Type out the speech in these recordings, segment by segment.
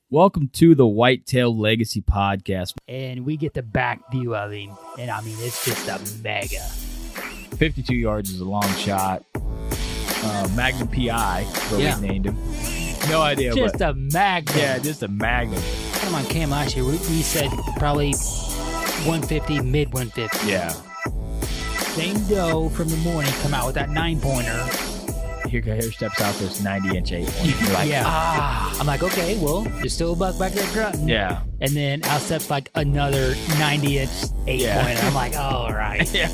Welcome to the Whitetail Legacy Podcast. And we get the back view of him. And I mean, it's just a mega. 52 yards is a long shot. Magnum PI, what we named him. No idea. Just a magnum. Yeah, just a magnum. Come on cam last year, we said probably 150, mid 150. Yeah. Same doe from the morning come out with that 9-pointer. Here steps out this 90-inch 8-pointer. You're like, I'm like, okay, well, there's still a buck back there grunting. Yeah. And then out steps like another 90-inch 8-pointer. I'm like, all right. Yeah.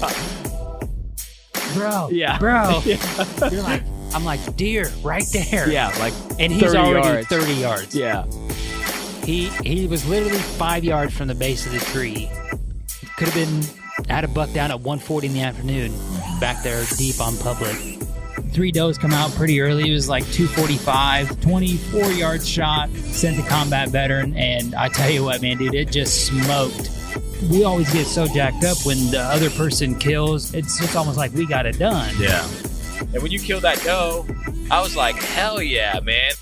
Bro. Yeah. Bro. Yeah. You're like, I'm like, deer, right there. Yeah, like and he's already yards. 30 yards. Yeah. He was literally 5 yards from the base of the tree. Could have been, had a buck down at 1:40 in the afternoon, back there deep on public. 3 does come out pretty early. It was like 245, 24-yard shot, sent the combat veteran, and I tell you what, man, dude, it just smoked. We always get so jacked up when the other person kills. It's just almost like we got it done. Yeah. And when you killed that doe, I was like, hell yeah, man.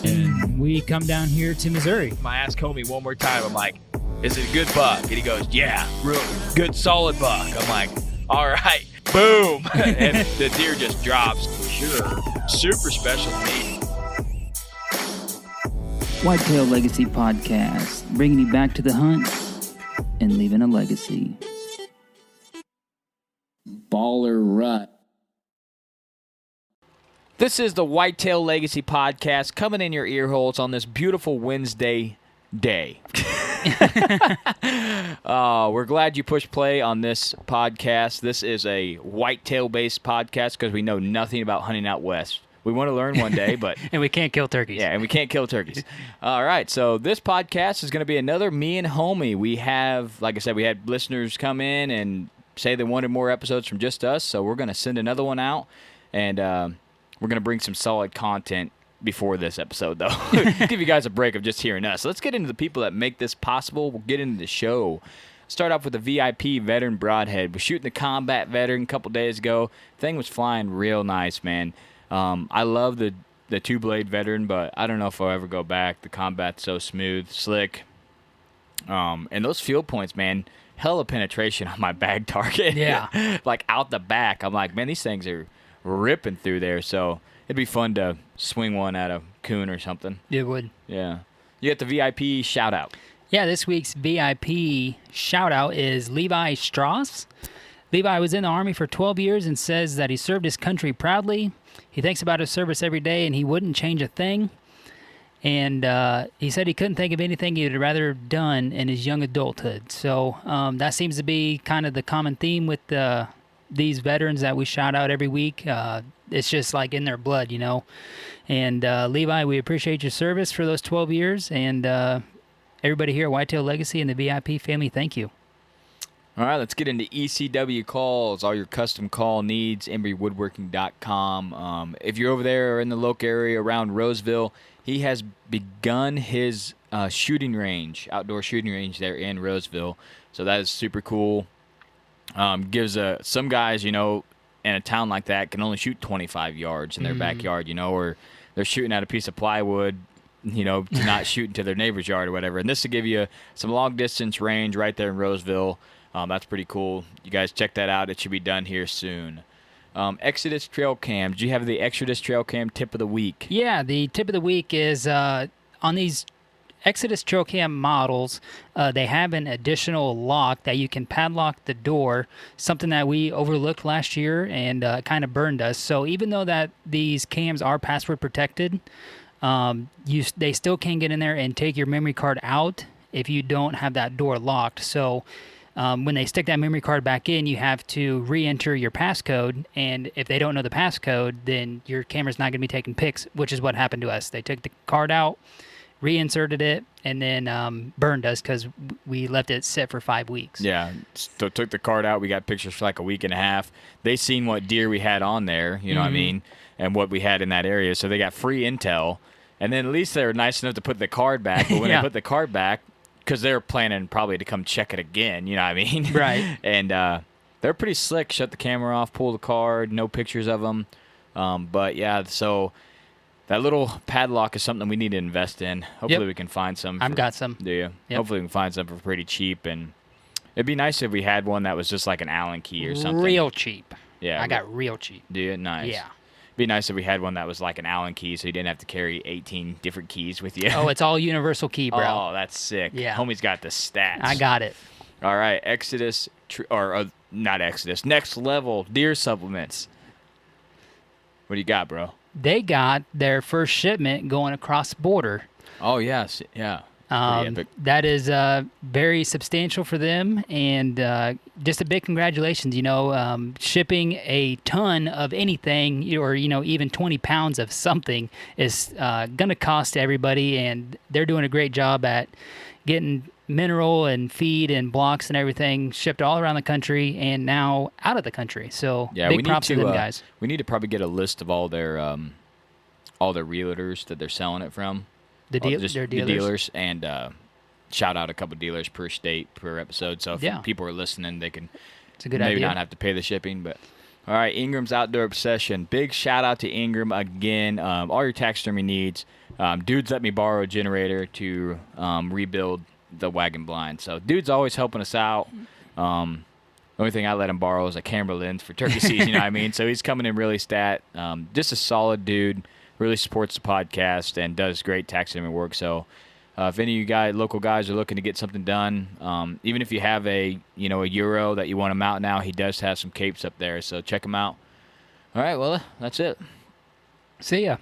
And we come down here to Missouri. I asked Homie one more time. I'm like, is it a good buck? And he goes, yeah, real good, solid buck. I'm like, all right, boom. And the deer just drops. Sure. Super special to me. Whitetail Legacy Podcast, bringing you back to the hunt and leaving a legacy. Baller Rut. This is the Whitetail Legacy Podcast coming in your ear holes on this beautiful Wednesday day. We're glad you pushed play on this podcast. This is a whitetail-based podcast because we know nothing about hunting out west. We want to learn one day, but... And we can't kill turkeys. Yeah, and we can't kill turkeys. All right, so this podcast is going to be another me and Homie. We have, like I said, we had listeners come in and say they wanted more episodes from just us, so we're going to send another one out, and we're going to bring some solid content before this episode, though. Give you guys a break of just hearing us. So let's get into the people that make this possible. We'll get into the show. Start off with the VIP veteran broadhead. We're shooting the combat veteran a couple days ago. Thing was flying real nice, man. I love the two-blade veteran, but I don't know if I'll ever go back. The combat's so smooth, slick. And those field points, man, hella penetration on my bag target. Yeah. Like out the back. I'm like, man, these things are ripping through there. So it'd be fun to swing one at a coon or something. It would. Yeah. You got the VIP shout-out. Yeah, this week's VIP shout-out is Levi Strauss. Levi was in the Army for 12 years and says that he served his country proudly. He thinks about his service every day, and he wouldn't change a thing. And he said he couldn't think of anything he would rather have done in his young adulthood. So that seems to be kind of the common theme with these veterans that we shout out every week. It's just like in their blood, you know. And Levi, we appreciate your service for those 12 years. And everybody here at Whitetail Legacy and the VIP family, thank you. All right, let's get into ECW calls, all your custom call needs, embrywoodworking.com. If you're over there or in the local area around Roseville, he has begun his shooting range, outdoor shooting range there in Roseville. So that is super cool. Gives some guys, you know, in a town like that can only shoot 25 yards in their backyard, you know, or they're shooting at a piece of plywood, you know, to not shoot into their neighbor's yard or whatever. And this will give you some long distance range right there in Roseville. That's pretty cool. You guys check that out. It should be done here soon. Exodus Trail Cam. Did you have the Exodus Trail Cam tip of the week? Yeah, the tip of the week is on these Exodus Trail Cam models, they have an additional lock that you can padlock the door, something that we overlooked last year and kind of burned us. So even though that these cams are password protected, they still can get in there and take your memory card out if you don't have that door locked. So when they stick that memory card back in, you have to re-enter your passcode, and if they don't know the passcode, then your camera's not going to be taking pics, which is what happened to us. They took the card out, reinserted it, and then burned us because we left it set for 5 weeks. Yeah, so took the card out. We got pictures for like a week and a half. They seen what deer we had on there, you know what I mean, and what we had in that area, so they got free intel. And then at least they were nice enough to put the card back, but when they put the card back, because they're planning probably to come check it again, you know what I mean? Right. And they're pretty slick. Shut the camera off, pull the card, no pictures of them. But, yeah, so That little padlock is something we need to invest in. Hopefully we can find some. I've got some. Do you? Yep. Hopefully we can find some for pretty cheap. And it'd be nice if we had one that was just like an Allen key or something. Real cheap. Yeah. I got real cheap. Do you? Nice. Yeah. It'd be nice if we had one that was like an Allen key so you didn't have to carry 18 different keys with you. Oh, it's all universal key, bro. Oh, that's sick. Yeah. Homie's got the stats. I got it. All right. Not Exodus. Next level deer supplements. What do you got, bro? They got their first shipment going across the border. Oh, yes. Yeah. Pretty epic. That is very substantial for them, and just a big congratulations. Shipping a ton of anything, or even 20 pounds of something, is going to cost everybody, and they're doing a great job at getting mineral and feed and blocks and everything shipped all around the country and now out of the country. So big props to them guys. We need to probably get a list of all their realtors that they're selling it from. Their dealers. The dealers, and shout out a couple dealers per state per episode. So if people are listening, they can it's a good maybe idea. not have to pay the shipping. But all right, Ingram's Outdoor Obsession. Big shout out to Ingram again. All your taxidermy needs. Dude's let me borrow a generator to rebuild the wagon blind. So dude's always helping us out. The only thing I let him borrow is a camera lens for turkey season. You know what I mean? So he's coming in really stat. Just a solid dude. Really supports the podcast and does great taxidermy work. So if any of you guys, local guys, are looking to get something done, even if you have a Euro that you want to mount now, he does have some capes up there. So check him out. All right, well, that's it. See ya.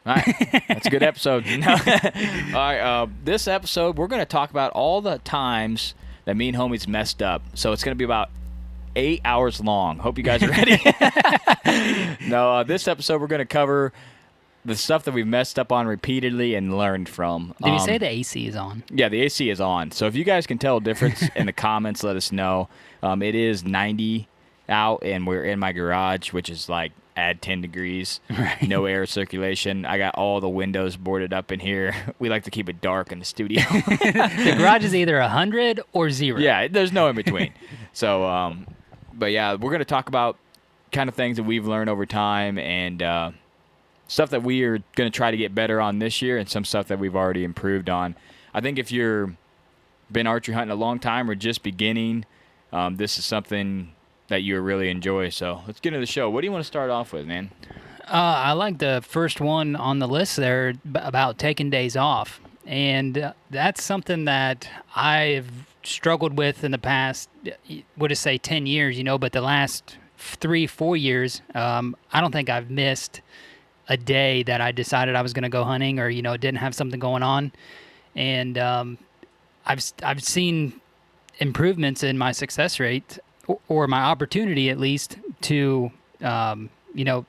All right, that's a good episode. All right, this episode, we're going to talk about all the times that me and homies messed up. So it's going to be about 8 hours long. Hope you guys are ready. No, this episode, we're going to cover the stuff that we've messed up on repeatedly and learned from. Did you say the AC is on? Yeah, the AC is on. So if you guys can tell a difference in the comments, let us know. It is 90 out, and we're in my garage, which is like add 10 degrees. Right. No air circulation. I got all the windows boarded up in here. We like to keep it dark in the studio. The garage is either 100 or 0. Yeah, there's no in between. So, but yeah, we're going to talk about kind of things that we've learned over time, and stuff that we are going to try to get better on this year, and some stuff that we've already improved on. I think if you're been archery hunting a long time or just beginning, this is something that you really enjoy. So let's get into the show. What do you want to start off with, man? I like the first one on the list there about taking days off. And that's something that I've struggled with in the past, would I say 10 years, but the last 3-4 years, I don't think I've missed a day that I decided I was going to go hunting or, didn't have something going on. And I've seen improvements in my success rate or my opportunity, at least, to,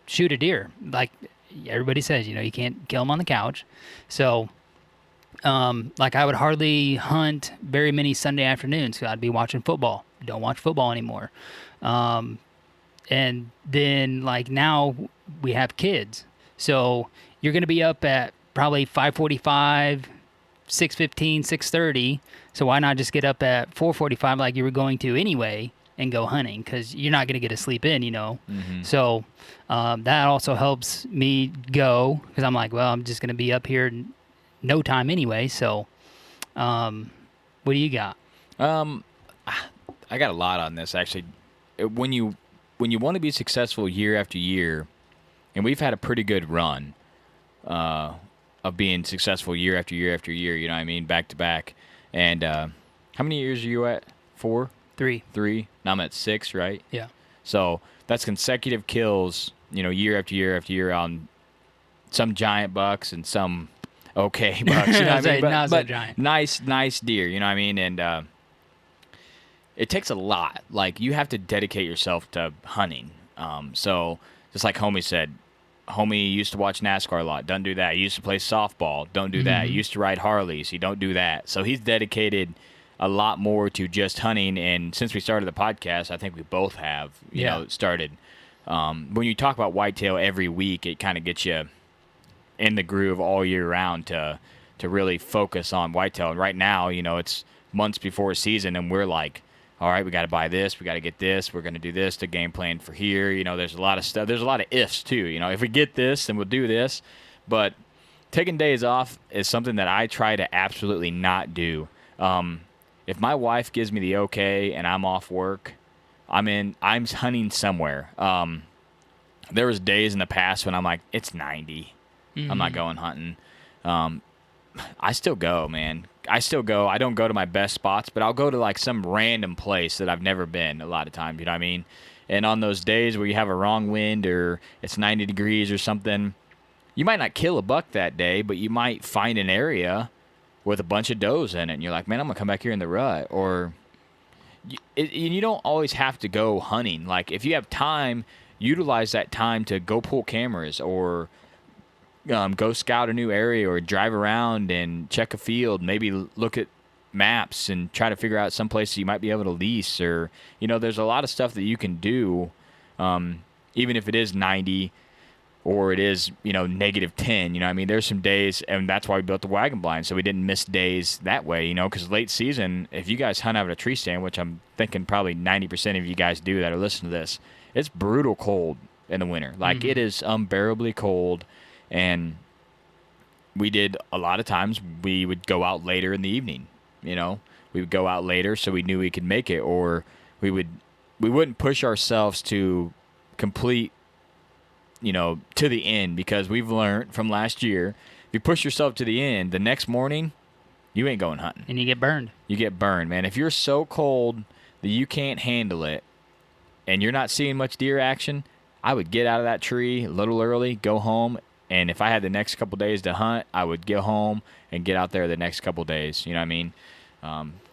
shoot a deer. Like everybody says, you can't kill them on the couch. So, I would hardly hunt very many Sunday afternoons because I'd be watching football. Don't watch football anymore. And then, now we have kids. So you're going to be up at probably 5:45, 6:15, 6:30. So why not just get up at 4:45 like you were going to anyway and go hunting? Because you're not going to get to sleep in, Mm-hmm. So that also helps me go because I'm like, well, I'm just going to be up here in no time anyway. So what do you got? I got a lot on this, actually. When you want to be successful year after year, and we've had a pretty good run of being successful year after year after year, you know what I mean, back to back. And how many years are you at? 4? 3. 3? Now I'm at 6, right? Yeah. So that's consecutive kills, year after year after year on some giant bucks and some okay bucks. You know what I mean? Not so But giant. nice deer, you know what I mean? And it takes a lot. Like, you have to dedicate yourself to hunting. So just like Homie said, Homie used to watch NASCAR a lot. Don't do that. He used to play softball. Don't do that. He used to ride Harleys. He don't do that. So he's dedicated a lot more to just hunting. And since we started the podcast, I think we both have, you know, started. When you talk about whitetail every week, it kind of gets you in the groove all year round to really focus on whitetail. And right now, it's months before season, and we're like, all right, we got to buy this. We got to get this. We're going to do this. The game plan for here. There's a lot of stuff. There's a lot of ifs, too. If we get this, then we'll do this. But taking days off is something that I try to absolutely not do. If my wife gives me the okay and I'm off work, I'm hunting somewhere. There was days in the past when I'm like, it's 90. I'm not going hunting. I still go, man. I still go. I don't go to my best spots, but I'll go to like some random place that I've never been a lot of times, you know what I mean? And on those days where you have a wrong wind or it's 90 degrees or something, you might not kill a buck that day, but you might find an area with a bunch of does in it. And you're like, man, I'm going to come back here in the rut. Or you don't always have to go hunting. Like if you have time, utilize that time to go pull cameras or go scout a new area or drive around and check a field, maybe look at maps and try to figure out some place you might be able to lease. Or, there's a lot of stuff that you can do, even if it is 90 or it is, negative 10. I mean, there's some days, and that's why we built the wagon blind, so we didn't miss days that way, because late season, if you guys hunt out of a tree stand, which I'm thinking probably 90% of you guys do that are listening to this, it's brutal cold in the winter. Like, it is unbearably cold. And we did a lot of times we would go out later in the evening, we would go out later so we knew we could make it, or we wouldn't push ourselves to complete, to the end, because we've learned from last year, if you push yourself to the end, the next morning you ain't going hunting. And you get burned. You get burned, man. If you're so cold that you can't handle it and you're not seeing much deer action, I would get out of that tree a little early, go home. And if I had the next couple days to hunt, I would get home and get out there the next couple days. You know what I mean?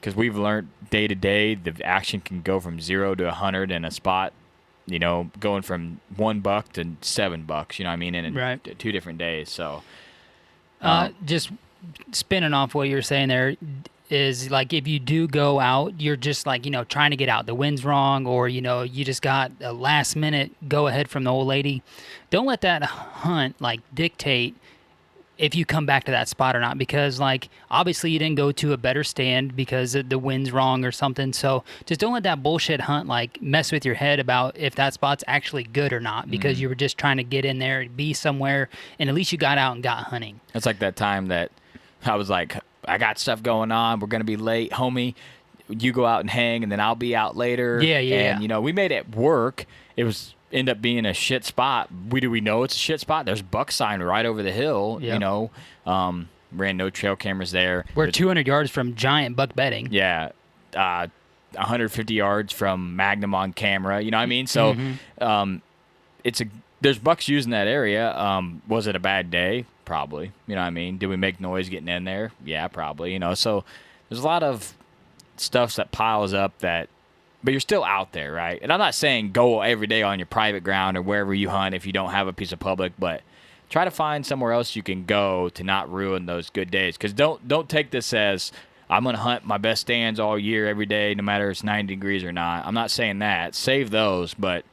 Because we've learned day to day, the action can go from 0 to 100 in a spot, going from 1 buck to 7 bucks, you know what I mean, in 2 different days. So, just spinning off what you're saying there, is like if you do go out, you're just like, trying to get out. The wind's wrong, or, you just got a last minute go ahead from the old lady. Don't let that hunt like dictate if you come back to that spot or not, because like obviously you didn't go to a better stand because the wind's wrong or something. So just don't let that bullshit hunt like mess with your head about if that spot's actually good or not, because you were just trying to get in there, be somewhere, and at least you got out and got hunting. It's like that time that I was like, I got stuff going on. We're going to be late, homie. You go out and hang, and then I'll be out later. Yeah. And, we made it work. It was end up being a shit spot. We know it's a shit spot. There's buck sign right over the hill, ran no trail cameras there. We're 200 yards from giant buck bedding. Yeah. 150 yards from Magnum on camera. You know what I mean? So there's bucks using that area. Was it a bad day? Probably. You know what I mean? Did we make noise getting in there? Yeah, probably. So there's a lot of stuff that piles up but you're still out there, right? And I'm not saying go every day on your private ground or wherever you hunt if you don't have a piece of public, but try to find somewhere else you can go to not ruin those good days. Because don't take this as I'm going to hunt my best stands all year, every day, no matter if it's 90 degrees or not. I'm not saying that. Save those, but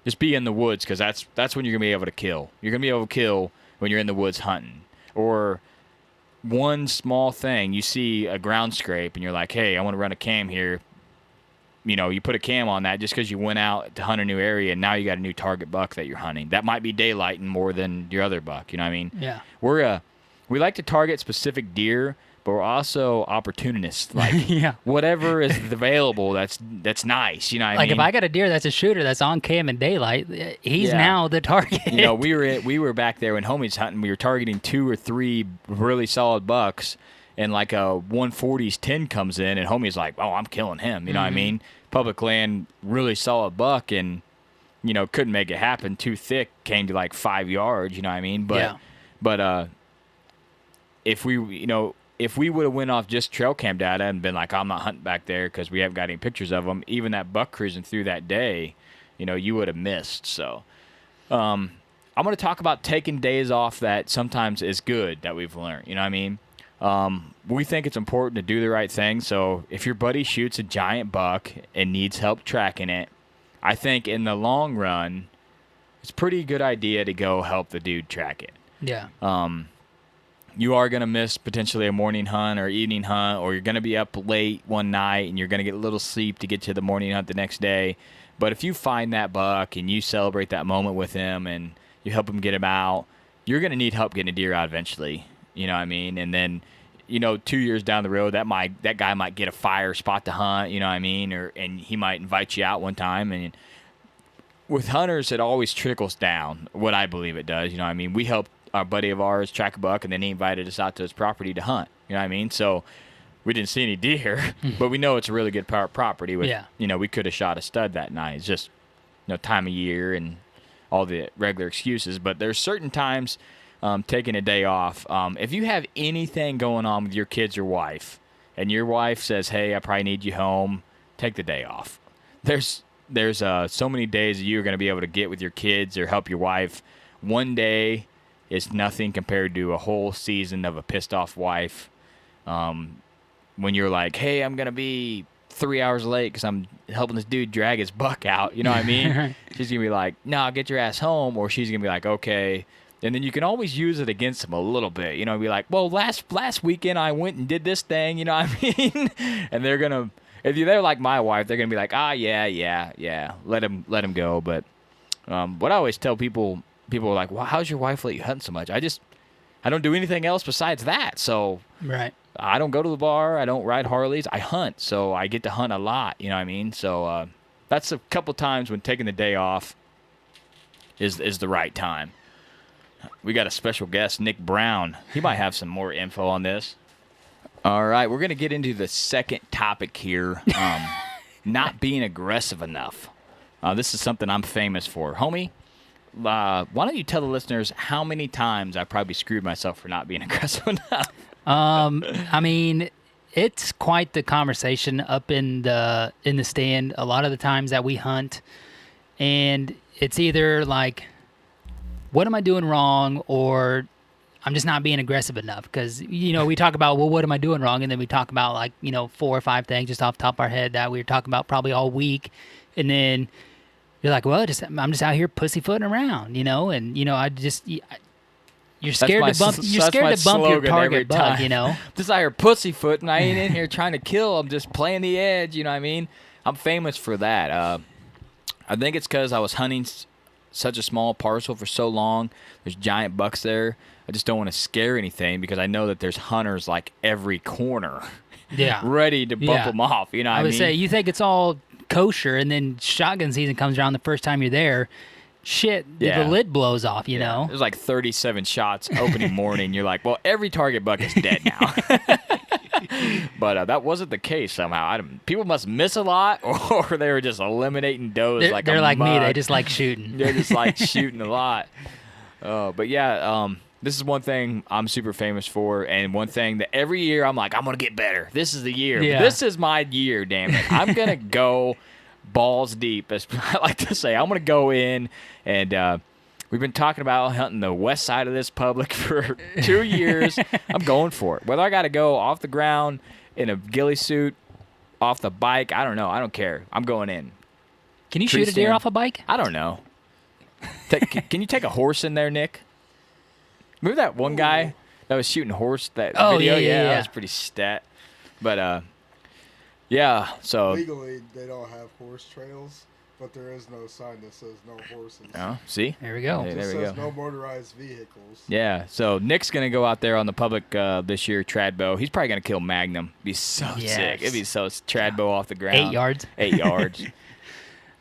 just be in the woods, because that's when you're going to be able to kill. You're going to be able to kill when you're in the woods hunting. Or one small thing, you see a ground scrape and you're like, hey, I want to run a cam here. You put a cam on that just because you went out to hunt a new area, and now you got a new target buck that you're hunting. That might be daylighting more than your other buck. You know what I mean? Yeah. We like to target specific deer, but we're also opportunists. Like whatever is available, that's nice. You know what I mean? Like if I got a deer that's a shooter that's on cam in daylight, he's now the target. We were back there when homie's hunting. We were targeting 2 or 3 really solid bucks, and like a 140's 10 comes in, and homie's like, oh, I'm killing him. You know what I mean? Public land, really solid buck, and couldn't make it happen. Too thick, came to like 5 yards. You know what I mean? But if we would have went off just trail cam data and been like, I'm not hunting back there because we haven't got any pictures of them, even that buck cruising through that day, you would have missed. So I'm going to talk about taking days off that sometimes is good that we've learned. You know what I mean? We think it's important to do the right thing. So if your buddy shoots a giant buck and needs help tracking it, I think in the long run, it's a pretty good idea to go help the dude track it. Yeah. You are going to miss potentially a morning hunt or evening hunt, or you're going to be up late one night and you're going to get a little sleep to get to the morning hunt the next day. But if you find that buck and you celebrate that moment with him and you help him get him out, you're going to need help getting a deer out eventually. You know what I mean? And then, 2 years down the road, that guy might get a fire spot to hunt. You know what I mean? And he might invite you out one time. And with hunters, it always trickles down. What I believe it does. You know what I mean? We helped a buddy of ours track a buck, and then he invited us out to his property to hunt. You know what I mean? So we didn't see any deer, but we know it's a really good property. With, we could have shot a stud that night. It's just, time of year and all the regular excuses. But there's certain times taking a day off. If you have anything going on with your kids or wife, and your wife says, hey, I probably need you home, take the day off. There's so many days that you're going to be able to get with your kids or help your wife. One day is nothing compared to a whole season of a pissed off wife. When you're like, hey, I'm going to be 3 hours late because I'm helping this dude drag his buck out. You know what I mean? She's going to be like, no, get your ass home. Or she's going to be like, okay. And then you can always use it against them a little bit. Be like, well, last weekend I went and did this thing. You know what I mean? And they're going to, if they're like my wife, they're going to be like, yeah, let him go. But what I always tell people are like, well, how's your wife let you hunt so much? I don't do anything else besides that. So right. I don't go to the bar. I don't ride Harleys. I hunt, so I get to hunt a lot. You know what I mean? So that's a couple times when taking the day off is the right time. We got a special guest, Nick Brown. He might have some more info on this. All right, we're going to get into the second topic here, not being aggressive enough. This is something I'm famous for. Homie, why don't you tell the listeners how many times I probably screwed myself for not being aggressive enough? I mean, it's quite the conversation up in the stand a lot of the times that we hunt, and it's either like, what am I doing wrong, or I'm just not being aggressive enough. Because, we talk about, well, what am I doing wrong? And then we talk about 4 or 5 things just off the top of our head that we were talking about probably all week. And then you're like, well, I'm just out here pussyfooting around, you're scared to bump your target buck, Just out here pussyfooting. I ain't in here trying to kill. I'm just playing the edge. You know what I mean? I'm famous for that. I think it's because I was hunting such a small parcel for so long. There's giant bucks there. I just don't want to scare anything because I know that there's hunters like every corner, ready to bump them off. You know what I mean? I would say you think it's all kosher, and then shotgun season comes around the first time you're there. Shit, the lid blows off, you know? There's like 37 shots opening morning. You're like, well, every target buck is dead now. But that wasn't the case somehow. People must miss a lot, or they were just eliminating does like a mug. They're like me. They just like shooting. They're just like shooting a lot. But yeah, this is one thing I'm super famous for, and one thing that every year I'm like, I'm going to get better. This is the year. Yeah. This is my year, damn it. I'm going to go balls deep, as I like to say. I'm going to go in, and we've been talking about hunting the west side of this public for 2 years. I'm going for it. Whether I got to go off the ground in a ghillie suit, off the bike, I don't know. I don't care. I'm going in. Can you shoot a deer off a bike? I don't know. Can you take a horse in there, Nick? Remember that one guy that was shooting horse? That video? Yeah, that was pretty stat. But, yeah, so... Legally, they don't have horse trails, but there is no sign that says no horses. Oh, see? There we go. It just there we says go. no motorized vehicles. Yeah, so Nick's going to go out there on the public this year, trad bow. He's probably going to kill Magnum. Be so sick. It'd be so trad bow off the ground. 8 yards. 8 yards.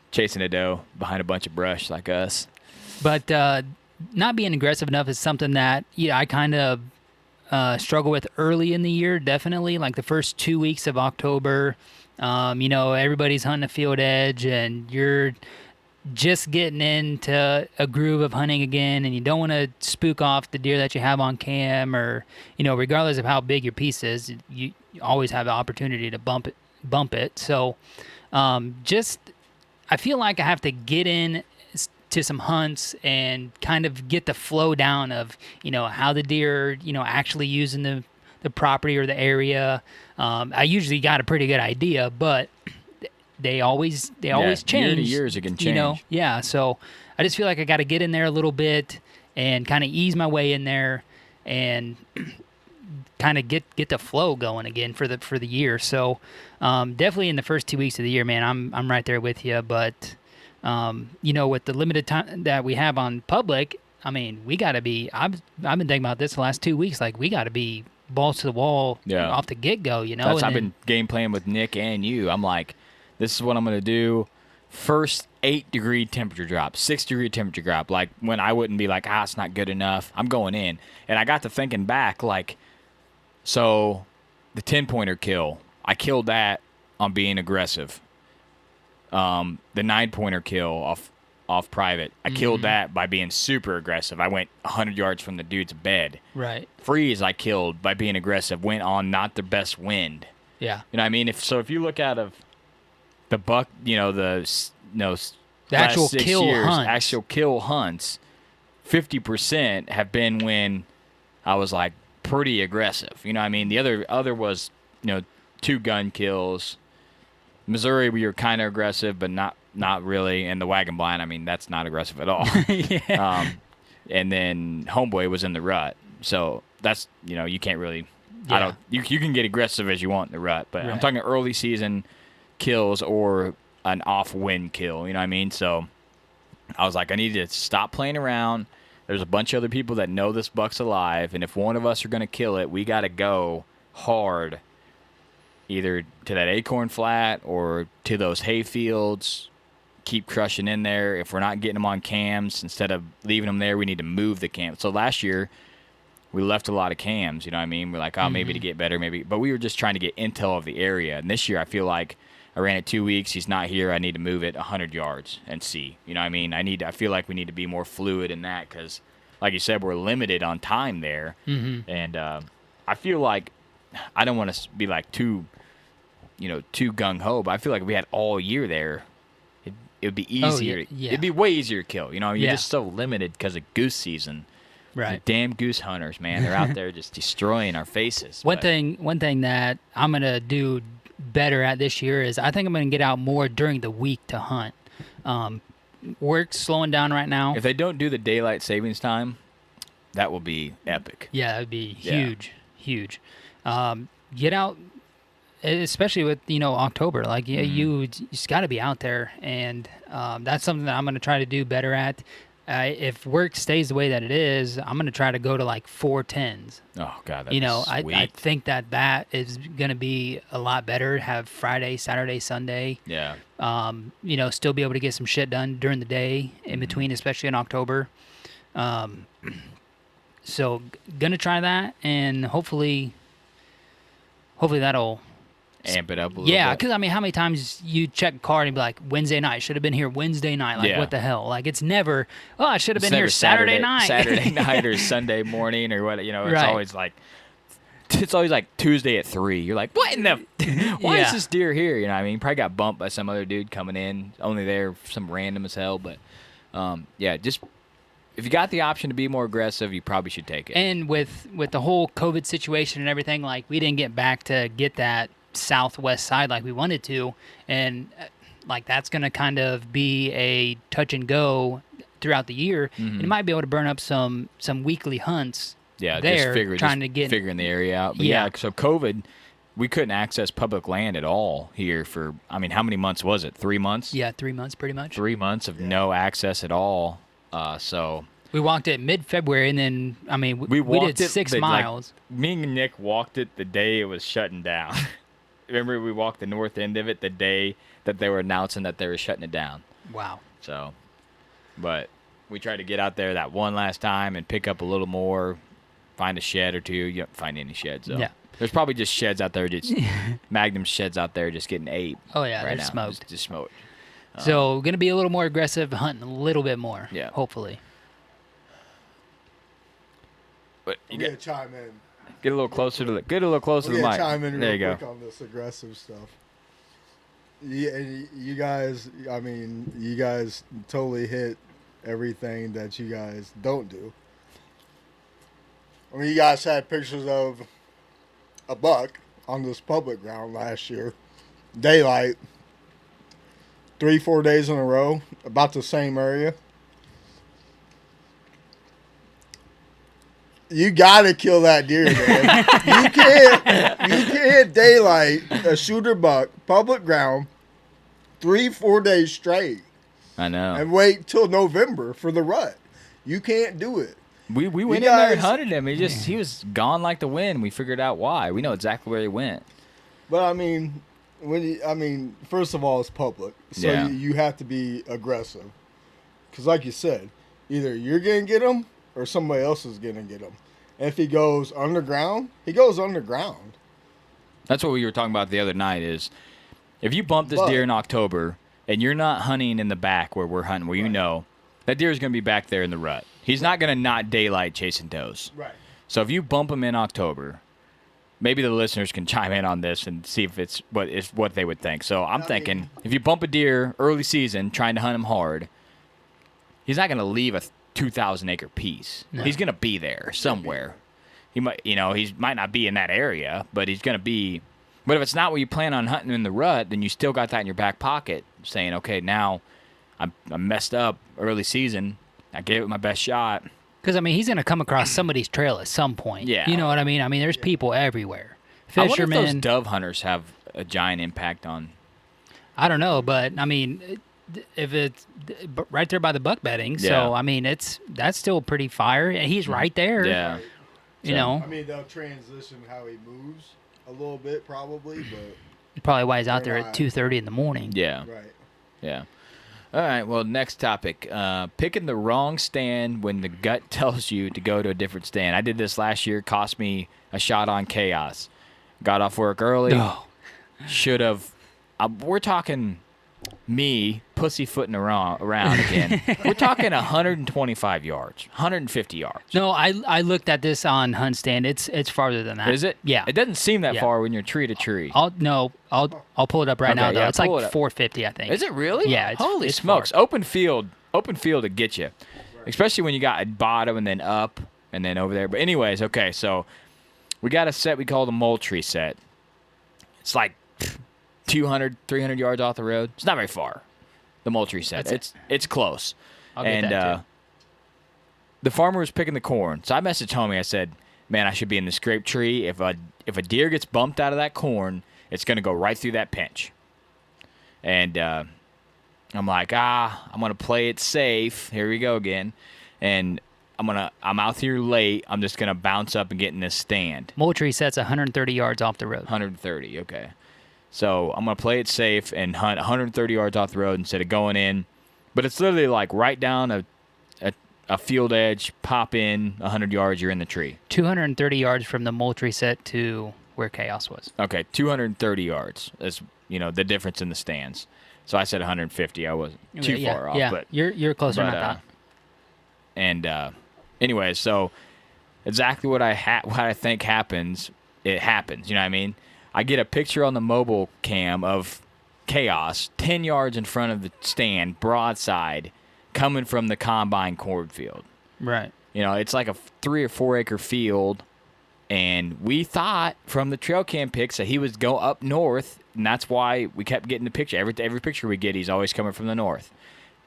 Chasing a doe behind a bunch of brush like us. But not being aggressive enough is something that I kind of struggle with early in the year, definitely. Like the first 2 weeks of October, everybody's hunting a field edge, and you're just getting into a groove of hunting again, and you don't want to spook off the deer that you have on cam, or regardless of how big your piece is, you always have the opportunity to bump it. So I feel like I have to get in to some hunts and kind of get the flow down of how the deer actually using the property or the area. I usually got a pretty good idea, but they always change. Year to years it can change. So I just feel like I got to get in there a little bit and kind of ease my way in there and kind of get the flow going again for the year. So definitely in the first 2 weeks of the year, man, I'm right there with you. But with the limited time that we have on public, I mean, we got to be. I've been thinking about this the last 2 weeks. Like, we got to be balls to the wall off the get go. You know, I've been game playing with Nick and you. I'm like, this is what I'm gonna do. First 8-degree temperature drop, 6-degree temperature drop. Like when I wouldn't be like, it's not good enough. I'm going in, and I got to thinking back, like, so the 10-pointer kill, I killed that on being aggressive. The 9-pointer kill off private, I killed that by being super aggressive. I went 100 yards from the dude's bed. Right. Freeze, I killed by being aggressive. Went on not the best wind. Yeah. You know what I mean? If you look out of the buck, the actual last 6 kill years, hunts. actual kill hunts, 50% have been when I was like pretty aggressive. You know what I mean? The other was 2 gun kills. Missouri, we were kind of aggressive, but not really. And the wagon blind, I mean, that's not aggressive at all. Yeah. And then Homeboy was in the rut, so that's you can't really. Yeah. You can get aggressive as you want in the rut, but I'm Right. talking early season kills or an off wind kill. You know what I mean? So I was like, I need to stop playing around. There's a bunch of other people that know this buck's alive, and if one of us are going to kill it, we got to go hard, either to that acorn flat or to those hay fields. Keep crushing in there. If we're not getting them on cams, instead of leaving them there, we need to move the cam. So last year, we left a lot of cams. You know what I mean? We're like, maybe to get better, maybe. But we were just trying to get intel of the area. And this year, I feel like I ran it 2 weeks. He's not here. I need to move it 100 yards and see. You know what I mean? I feel like we need to be more fluid in that because, like you said, we're limited on time there. Mm-hmm. And I feel like I don't want to be like too gung-ho, but I feel like if we had all year there, it would be easier. Yeah. It'd be way easier to kill. You're Yeah. just so limited because of goose season. Right. The damn goose hunters, man. They're out there just destroying our faces. One thing that I'm gonna do better at this year is I think I'm gonna get out more during the week to hunt. Work's slowing down right now. If they don't do the daylight savings time, that will be epic. Yeah, that would be Yeah. huge. Get out, especially with October. Like you just got to be out there, and that's something that I'm going to try to do better at. If work stays the way that it is, I'm going to try to go to like 410s. Oh God, that's sweet. I think that is going to be a lot better. Have Friday, Saturday, Sunday. Yeah. Still be able to get some shit done during the day in between, especially in October. So gonna try that, and hopefully that'll Amp it up a little yeah, bit. because I mean, how many times you check a card and be like, Wednesday night, should have been here Wednesday night. Like, Yeah. what the hell? Like, it's never, I should have It's been here never Saturday night. Saturday night or Sunday morning or what, it's Right. always like Tuesday at 3. You're like, what in the, why is Yeah. this deer here? You know what I mean? Probably got bumped by some other dude coming in, only there, some random as hell. But, just, if you got the option to be more aggressive, you probably should take it. And with the whole COVID situation and everything, like, we didn't get back to get that southwest side like we wanted to. And, like, that's going to kind of be a touch and go throughout the year. Mhm. And you might be able to burn up some weekly hunts. Yeah, there, just figuring the area out. But Yeah. so COVID, we couldn't access public land at all here for, I mean, how many months was it? 3 months? Yeah, 3 months pretty much. 3 months of no access at all. So We walked it mid-February, and then, I mean, we walked did 6 miles. Me and Nick walked it the day it was shutting down. Remember, we walked the north end of it the day that they were announcing that they were shutting it down. Wow. So, but we tried to get out there that one last time and pick up a little more, find a shed or two. You don't find any sheds, though. Yeah. There's probably just sheds out there, just Magnum sheds out there just getting ate. Oh, yeah, right they're now. smoked. Just smoked. So, going to be a little more aggressive, hunting a little bit more. Yeah. Hopefully. But I'm you gonna chime in. get a little closer to the mic. Chime in There you real go. quick on this aggressive stuff. Yeah, you guys. I mean, you guys totally hit everything that you guys don't do. I mean, you guys had pictures of a buck on this public ground last year, daylight, 3-4 days in a row, about the same area. You gotta kill that deer, man. You can't daylight a shooter buck, public ground, 3-4 days straight, I know. and wait till November for the rut. You can't do it. We went in there and hunted him. He was gone like the wind. We figured out why. We know exactly where he went. But I mean, first of all, it's public, so Yeah. you have to be aggressive. Because, like you said, either you're gonna get him or somebody else is gonna get him. And if he goes underground, he goes underground. That's what we were talking about the other night. Is if you bump this deer in October and you're not hunting in the back where we're hunting, where you know that deer is going to be back there in the rut. He's not going to not daylight chasing does. Right. So if you bump him in October, maybe the listeners can chime in on this and see if it's what they would think. So I'm thinking if you bump a deer early season trying to hunt him hard, he's not going to leave a 2,000 acre piece. No. He's going to be there somewhere. He might, he might not be in that area, but he's going to be. But if it's not what you plan on hunting in the rut, then you still got that in your back pocket, saying, okay, now I messed up early season. I gave it my best shot. Because, I mean, he's going to come across somebody's trail at some point. Yeah. You know what I mean? I mean, there's people everywhere. Fishermen. I wonder if those dove hunters have a giant impact on. I don't know, but, I mean, if it's right there by the buck bedding, so, I mean, that's still pretty fire. And he's right there. Yeah. You know? I mean, they'll transition how he moves a little bit probably, but probably why he's out there at 2:30 in the morning. Yeah. Right. Yeah. All right. Well, next topic: picking the wrong stand when the gut tells you to go to a different stand. I did this last year. Cost me a shot on chaos. Got off work early. No. Should have. We're talking me pussyfooting around again. We're talking 125 yards, 150 yards. No, I looked at this on Hunt Stand. It's farther than that. Is it? Yeah. It doesn't seem that far when you're tree to tree. I'll pull it up right now though. Yeah, it's like pull it up. 450, I think. Is it really? Yeah. Holy it's smokes! far. Open field to get you, especially when you got a bottom and then up and then over there. But anyways, okay, so we got a set we call the Moultrie set. It's like 200, 300 yards off the road. It's not very far. The Moultrie set. It's close. I'll get that too. The farmer was picking the corn, so I messaged homie. I said, "Man, I should be in the scrape tree. If a deer gets bumped out of that corn, it's gonna go right through that pinch." And I'm like, I'm gonna play it safe. Here we go again, and I'm out here late. I'm just gonna bounce up and get in this stand. Moultrie set's 130 yards off the road. 130, okay. So I'm going to play it safe and hunt 130 yards off the road instead of going in. But it's literally like right down a field edge, pop in 100 yards, you're in the tree. 230 yards from the Moultrie set to where Chaos was. Okay, 230 yards is, the difference in the stands. So I said 150. I wasn't too far off. Yeah, but, you're closer than I thought. And anyway, so exactly what I think happens, it happens. You know what I mean? I get a picture on the mobile cam of Chaos 10 yards in front of the stand, broadside, coming from the combine cornfield. Right. It's like a 3 or 4 acre field, and we thought from the trail cam pics that he was go up north, and that's why we kept getting the picture. Every picture we get, he's always coming from the north.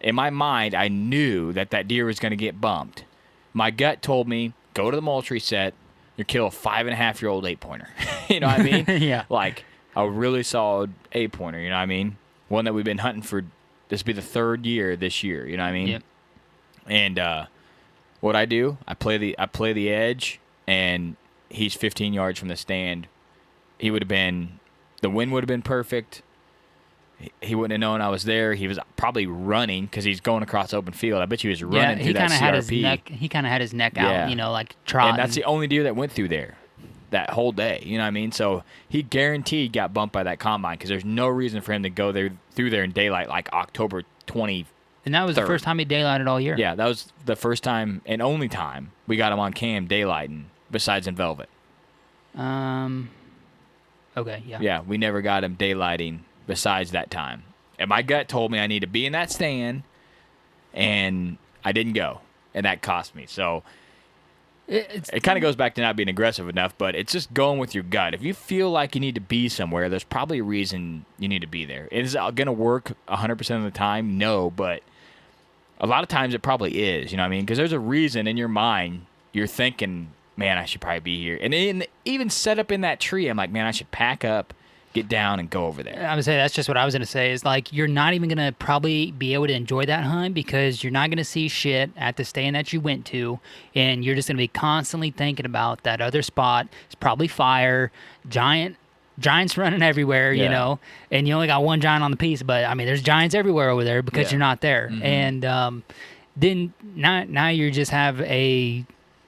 In my mind, I knew that deer was going to get bumped. My gut told me, go to the Moultrie set, you kill a 5.5-year-old 8-pointer. You know what I mean? Yeah. Like a really solid 8-pointer, you know what I mean? One that we've been hunting for, this will be the 3rd year this year, you know what I mean? Yep. And what I do, I play the edge, and he's 15 yards from the stand. The wind would have been perfect. He wouldn't have known I was there. He was probably running because he's going across open field. I bet he was running through that CRP. He kind of had his neck out, like trotting. And that's the only deer that went through there that whole day. You know what I mean? So he guaranteed got bumped by that combine because there's no reason for him to go through there in daylight like October 20. And that was the first time he daylighted all year. Yeah, that was the first time and only time we got him on cam daylighting besides in Velvet. Okay, yeah. Yeah, we never got him daylighting besides that time. And my gut told me I need to be in that stand, and I didn't go, and that cost me. So it kind of goes back to not being aggressive enough, but it's just going with your gut. If you feel like you need to be somewhere, there's probably a reason you need to be there. Is it going to work 100% of the time? No, but a lot of times it probably is, you know what I mean? Because there's a reason in your mind you're thinking, man, I should probably be here. And even set up in that tree, I'm like, man, I should pack up, get down and go over there. I would say that's just what I was going to say is like you're not even going to probably be able to enjoy that hunt because you're not going to see shit at the stand that you went to, and you're just going to be constantly thinking about that other spot. It's probably fire, giants running everywhere, you know, and you only got one giant on the piece, but I mean there's giants everywhere over there because you're not there. And then now you just have a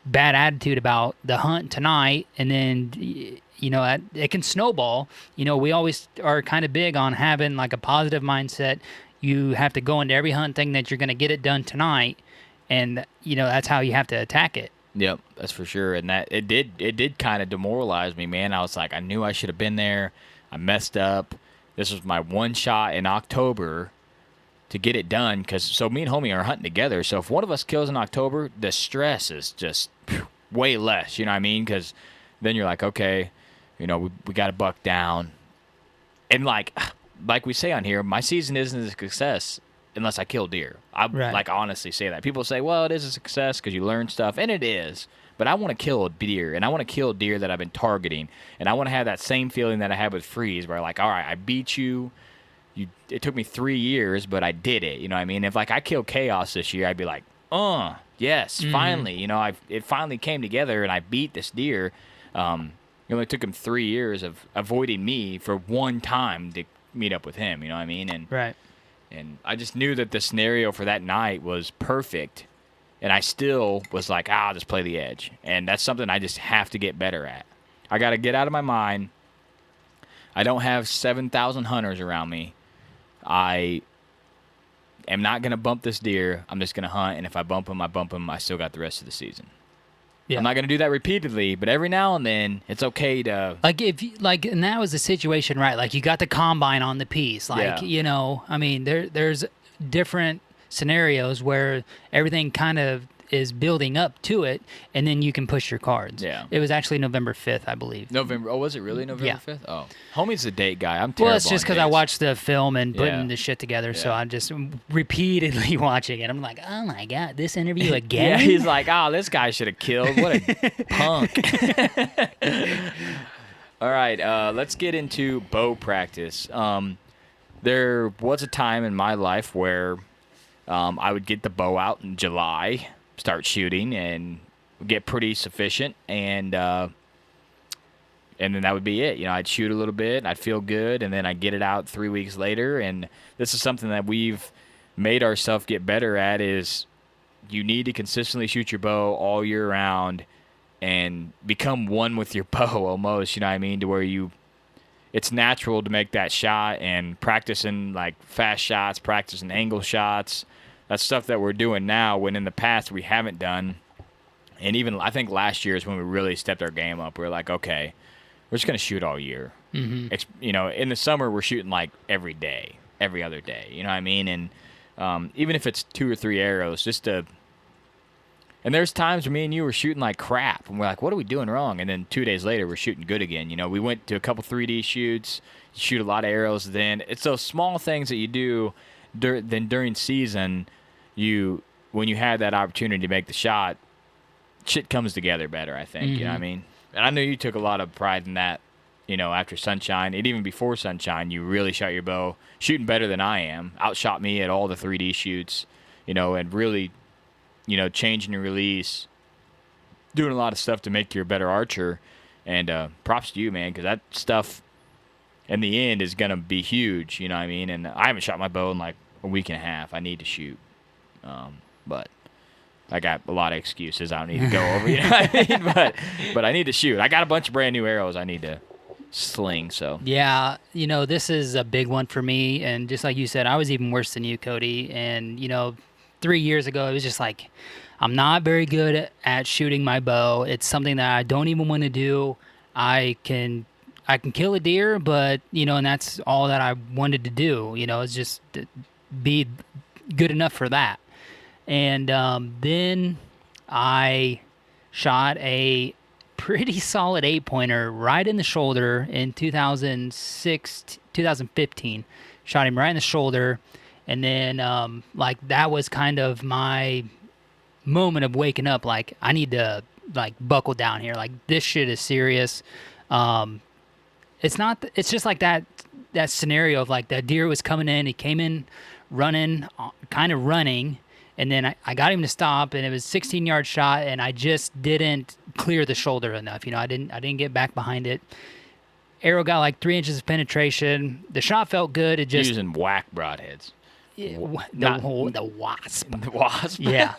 bad attitude about the hunt tonight, and then you know, it can snowball. You know, we always are kind of big on having like a positive mindset. You have to go into every hunt thing that you're going to get it done tonight, and you know that's how you have to attack it. Yep, that's for sure. And that it did kind of demoralize me, man. I was like, I knew I should have been there. I messed up. This was my one shot in October to get it done. So me and homie are hunting together. So if one of us kills in October, the stress is just way less. You know what I mean? Because then you're like, okay, you know, we got a buck down. And like we say on here, my season isn't a success unless I kill deer. I like honestly say that. People say, well, it is a success because you learn stuff, and it is. But I want to kill a deer, and I want to kill deer that I've been targeting, and I want to have that same feeling that I had with Freeze, where like, all right, I beat you. It took me 3 years, but I did it. You know what I mean? If like I killed Chaos this year, I'd be like, yes, finally. You know, it finally came together, and I beat this deer. It only took him 3 years of avoiding me for one time to meet up with him. You know what I mean? And I just knew that the scenario for that night was perfect, and I still was like, I'll just play the edge. And that's something I just have to get better at. I got to get out of my mind. I don't have 7,000 hunters around me. I am not going to bump this deer. I'm just going to hunt, and if I bump him, I bump him. I still got the rest of the season. Yeah. I'm not going to do that repeatedly, but every now and then it's okay to and that was the situation, right? Like you got the combine on the piece, you know. I mean, there's different scenarios where everything kind of is building up to it, and then you can push your cards. Yeah, it was actually November 5th, I believe. November? Oh, was it really November 5th? Oh, homie's the date guy. I'm terrible. Well, it's just because I watched the film and putting the shit together, so I'm just repeatedly watching it. I'm like, oh my god, this interview again? Yeah, he's like, oh, this guy should have killed. What a punk. All right, let's get into bow practice. There was a time in my life where I would get the bow out in July, start shooting, and get pretty sufficient, and then that would be it. You know, I'd shoot a little bit, I'd feel good, and then I'd get it out 3 weeks later. And this is something that we've made ourselves get better at, is you need to consistently shoot your bow all year round and become one with your bow almost, you know what I mean, to where it's natural to make that shot, and practicing like fast shots, practicing angle shots. That's stuff that we're doing now when in the past we haven't done. And even I think last year is when we really stepped our game up. We were like, okay, we're just going to shoot all year. Mm-hmm. You know, in the summer we're shooting like every day, every other day. You know what I mean? And even if it's 2 or 3 arrows, and there's times where me and you were shooting like crap, and we're like, what are we doing wrong? And then 2 days later we're shooting good again. You know, we went to a couple 3D shoots, you shoot a lot of arrows then. It's those small things that you do during season. When you have that opportunity to make the shot, shit comes together better, I think. Mm-hmm. You know what I mean? And I know you took a lot of pride in that, you know, after Sunshine, and even before Sunshine, you really shot your bow, shooting better than I am, outshot me at all the 3D shoots, you know, and really, you know, changing your release, doing a lot of stuff to make you a better archer. And props to you, man, because that stuff in the end is going to be huge, you know what I mean? And I haven't shot my bow in like a week and a half. I need to shoot. But I got a lot of excuses I don't need to go over, you know what I mean? But I need to shoot. I got a bunch of brand new arrows I need to sling, so. Yeah, you know, this is a big one for me, and just like you said, I was even worse than you, Cody, and, you know, 3 years ago, it was just like, I'm not very good at shooting my bow. It's something that I don't even want to do. I can kill a deer, but, you know, and that's all that I wanted to do, you know, it's just be good enough for that. And then I shot a pretty solid 8-pointer right in the shoulder in 2015. Shot him right in the shoulder, and then like that was kind of my moment of waking up. Like, I need to like buckle down here. Like, this shit is serious. And it's not. It's just like that scenario of like that deer was coming in. He came in running, kind of running, and then I got him to stop, and it was 16-yard shot, and I just didn't clear the shoulder enough. I didn't get back behind it. Arrow got like 3 inches of penetration. The shot felt good. It just using whack broadheads. the wasp. The wasp. Yeah.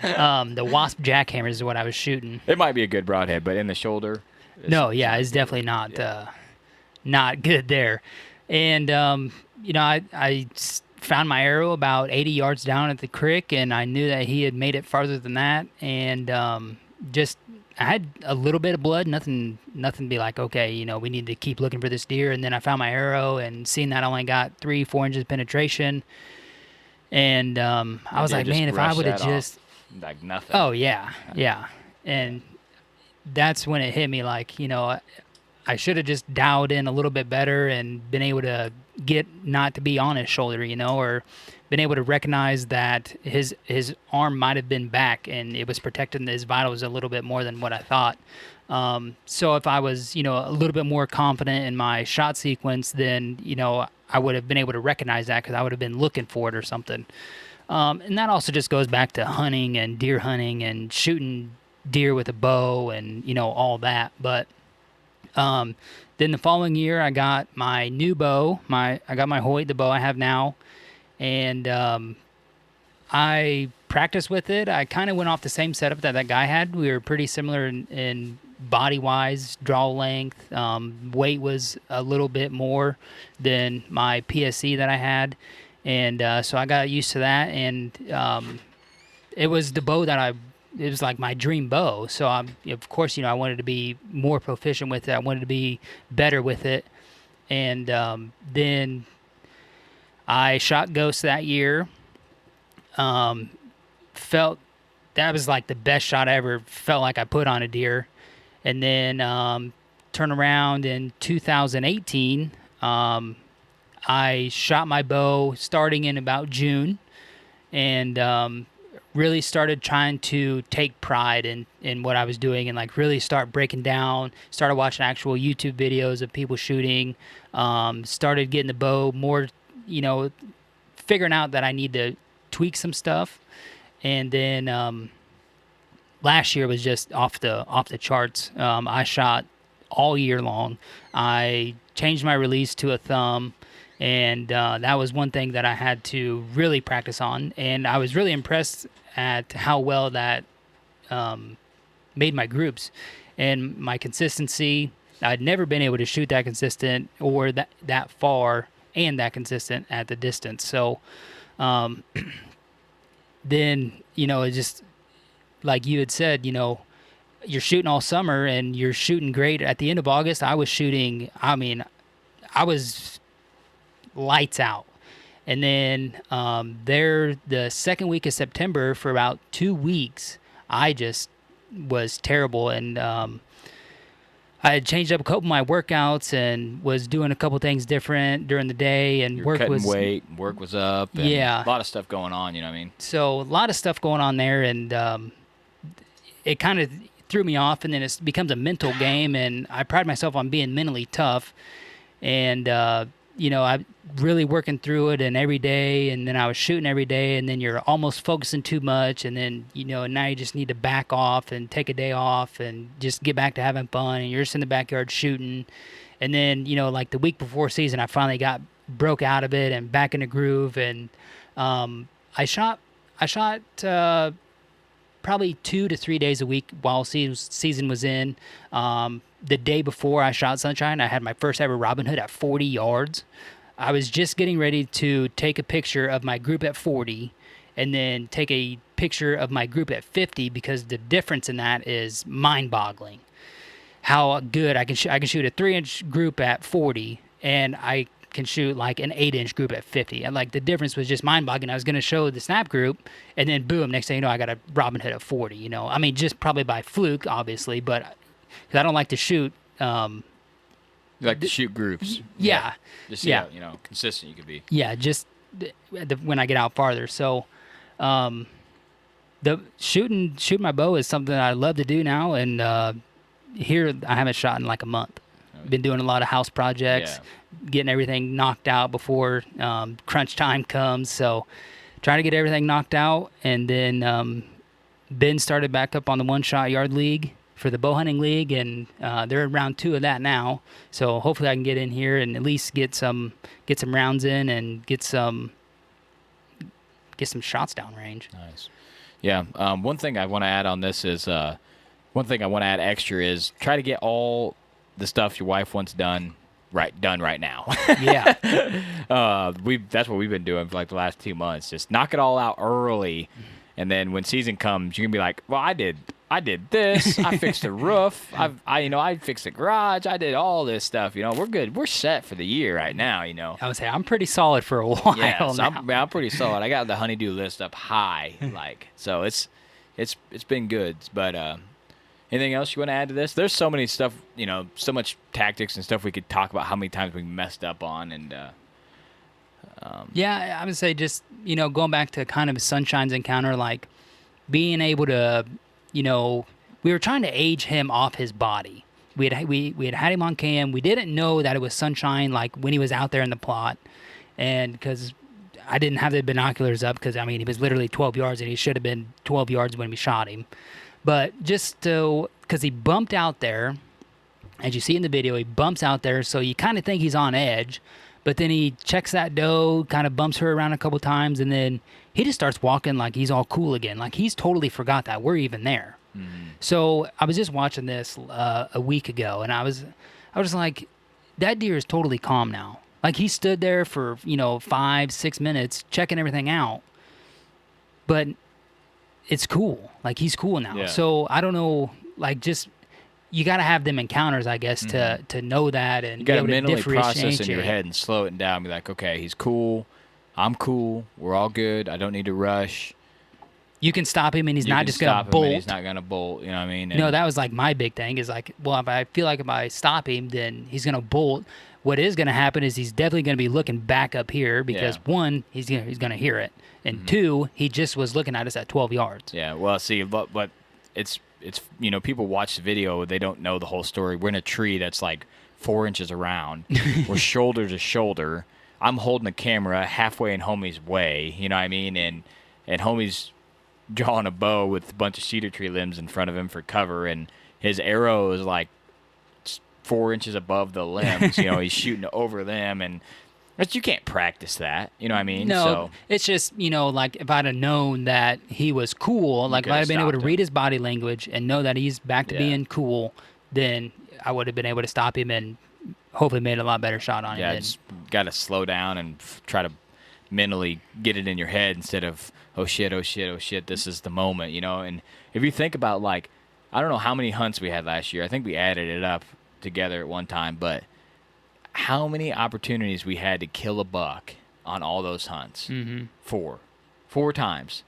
The wasp jackhammer is what I was shooting. It might be a good broadhead, but in the shoulder. It's definitely not not good there. And I found my arrow about 80 yards down at the creek, and I knew that he had made it farther than that. And I had a little bit of blood, nothing to be like, okay, we need to keep looking for this deer. And then I found my arrow, and seeing that I only got 3-4 inches penetration. And I was like, man, if I would have just like nothing. Oh yeah. And that's when it hit me, like, I should have just dialed in a little bit better and been able to get not to be on his shoulder, or been able to recognize that his arm might have been back and it was protecting his vitals a little bit more than what I thought. So if I was, a little bit more confident in my shot sequence, then, I would have been able to recognize that because I would have been looking for it or something. And that also just goes back to hunting and deer hunting and shooting deer with a bow and, all that. But then the following year, I got my new bow. I got my Hoyt, the bow I have now. And I practiced with it. I kind of went off the same setup that guy had. We were pretty similar in body-wise, draw length. Weight was a little bit more than my PSC that I had. And so I got used to that. And it was the bow that it was like my dream bow. So, of course, I wanted to be more proficient with it. I wanted to be better with it. And then I shot Ghost that year. Felt that was like the best shot I ever felt like I put on a deer. And then turn around in 2018, I shot my bow starting in about June, and really started trying to take pride in what I was doing and like really start breaking down, started watching actual YouTube videos of people shooting, started getting the bow more, figuring out that I need to tweak some stuff. And then last year was just off the charts. I shot all year long. I changed my release to a thumb, and that was one thing that I had to really practice on. And I was really impressed at how well that made my groups and my consistency. I'd never been able to shoot that consistent or that far and that consistent at the distance. So then, it just, like you had said, you're shooting all summer and you're shooting great. At the end of August, I was shooting, I was lights out. And then the second week of September, for about 2 weeks, I just was terrible. And I had changed up a couple of my workouts and was doing a couple things different during the day. And You're cutting weight, work was up. And yeah. A lot of stuff going on, you know what I mean? So a lot of stuff going on there. And it kind of threw me off. And then it becomes a mental game. And I pride myself on being mentally tough. And I'm really working through it and every day, and then I was shooting every day, and then you're almost focusing too much, and then, now you just need to back off and take a day off and just get back to having fun, and you're just in the backyard shooting. And then, like the week before season, I finally got broke out of it and back in the groove, and I shot probably 2 to 3 days a week while season was in. The day before I shot Sunshine, I had my first ever Robin Hood at 40 yards. I was just getting ready to take a picture of my group at 40 and then take a picture of my group at 50, because the difference in that is mind-boggling. How good I can shoot a 3-inch group at 40, and I can shoot like an 8-inch group at 50. And like the difference was just mind-boggling. I was going to show the snap group, and then boom, next thing you know, I got a Robin Hood at 40. Just probably by fluke, obviously, but because I don't like to shoot. You like to shoot groups. Yeah. Just see how, consistent you could be. Yeah, just when I get out farther. So the shooting my bow is something I love to do now, and here I haven't shot in like a month. Been doing a lot of house projects, getting everything knocked out before crunch time comes. So trying to get everything knocked out. And then Ben started back up on the one-shot yard league for the bow hunting league, and they're in round 2 of that now. So hopefully I can get in here and at least get some rounds in and get some shots downrange. Nice. Yeah. One thing I want to add on this is one thing I want to add extra is try to get all the stuff your wife wants done right now. Yeah. That's what we've been doing for like the last 2 months. Just knock it all out early, and then when season comes, you can be like, well, I did this. I fixed the roof. I fixed the garage. I did all this stuff. We're good. We're set for the year right now. I would say I'm pretty solid for a while. Yeah, so now. I'm pretty solid. I got the honeydew list up high, so it's been good. But anything else you want to add to this? There's so many stuff, so much tactics and stuff we could talk about. How many times we messed up on, and yeah, I would say just going back to kind of Sunshine's encounter, like being able to, we were trying to age him off his body. We had him on cam. We didn't know that it was Sunshine like when he was out there in the plot, and because I didn't have the binoculars up because he was literally 12 yards and he should have been 12 yards when we shot him. But just because he bumped out there, as you see in the video, he bumps out there, so you kind of think he's on edge, but then he checks that doe, kind of bumps her around a couple times, and then he just starts walking like he's all cool again. Like he's totally forgot that we're even there. Mm-hmm. So I was just watching this a week ago, and I was like, that deer is totally calm now. Like he stood there for 5-6 minutes checking everything out, but it's cool. Like he's cool now. Yeah. So I don't know. Like just you got to have them encounters, I guess, to know that, and you got to be able mentally to process in your differentiate. head and slow it down. Be like, okay, he's cool. I'm cool. We're all good. I don't need to rush. You can stop him, and he's You not can just going stop to him bolt. and he's not going to bolt. You know what I mean? No, that was like my big thing is like, well, if I feel like if I stop him, then he's going to bolt. What is going to happen is he's definitely going to be looking back up here because one, he's going to hear it, and two, he just was looking at us at 12 yards. Yeah. Well, see, but it's people watch the video, they don't know the whole story. We're in a tree that's like 4 inches around. We're shoulder to shoulder. I'm holding the camera halfway in homie's way. You know what I mean? And homie's drawing a bow with a bunch of cedar tree limbs in front of him for cover, and his arrow is like 4 inches above the limbs. He's shooting over them, but you can't practice that. You know what I mean? No, so, it's just, like if I'd have known that he was cool, like if I'd have been able to read his body language and know that he's back to being cool, then I would have been able to stop him and hopefully made a lot better shot on him. Yeah, just got to slow down and try to mentally get it in your head instead of, oh shit, this is the moment, And if you think about, like, I don't know how many hunts we had last year. I think we added it up together at one time, but how many opportunities we had to kill a buck on all those hunts? Mm-hmm. Four times.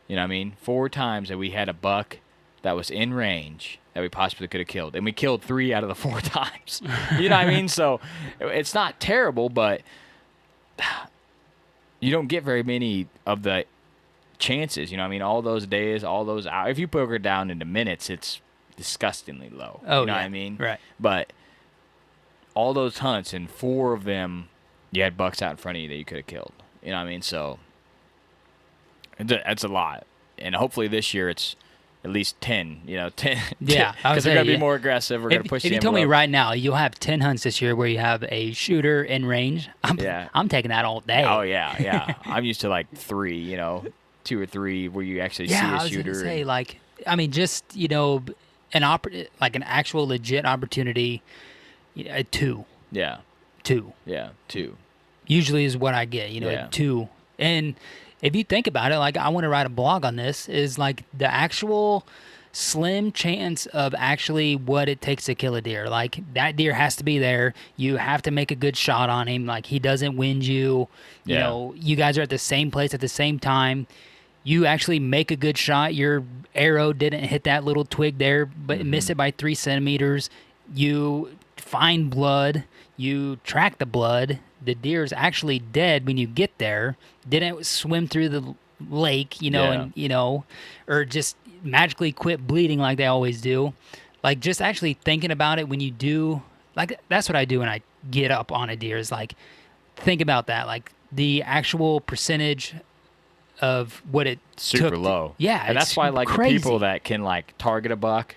You know what I mean? 4 times that we had a buck that was in range that we possibly could have killed. And we killed 3 out of the 4 times. You know what I mean? So it's not terrible, but you don't get very many of the chances. You know what I mean? All those days, all those hours. If you poke it down into minutes, it's disgustingly low. Oh, you know yeah. what I mean? Right. But all those hunts, and 4 of them, you had bucks out in front of you that you could have killed. You know what I mean? So that's a lot. And hopefully this year it's at least 10. 10. Yeah. Because we're going to be more aggressive. We're going to push the If you told me envelope. right now you'll have 10 hunts this year where you have a shooter in range, I'm taking that all day. Oh, yeah. I'm used to like 3, 2 or 3 where you actually see a shooter. I was going to say, just, an actual legit opportunity, 2. Yeah. 2. Yeah, 2. Usually is what I get, Yeah. 2. And if you think about it, like I want to write a blog on this, is like the actual slim chance of actually what it takes to kill a deer. Like that deer has to be there. You have to make a good shot on him. Like he doesn't wind you. You guys are at the same place at the same time. You actually make a good shot. Your arrow didn't hit that little twig there, but missed it by 3 centimeters. You find blood. You track the blood. The deer is actually dead when you get there. Didn't swim through the lake, or just magically quit bleeding like they always do. Like just actually thinking about it when you do like that's what I do when I get up on a deer is like think about that, like the actual percentage of what it Super took low. Yeah, and that's it's why like crazy. the people that can like target a buck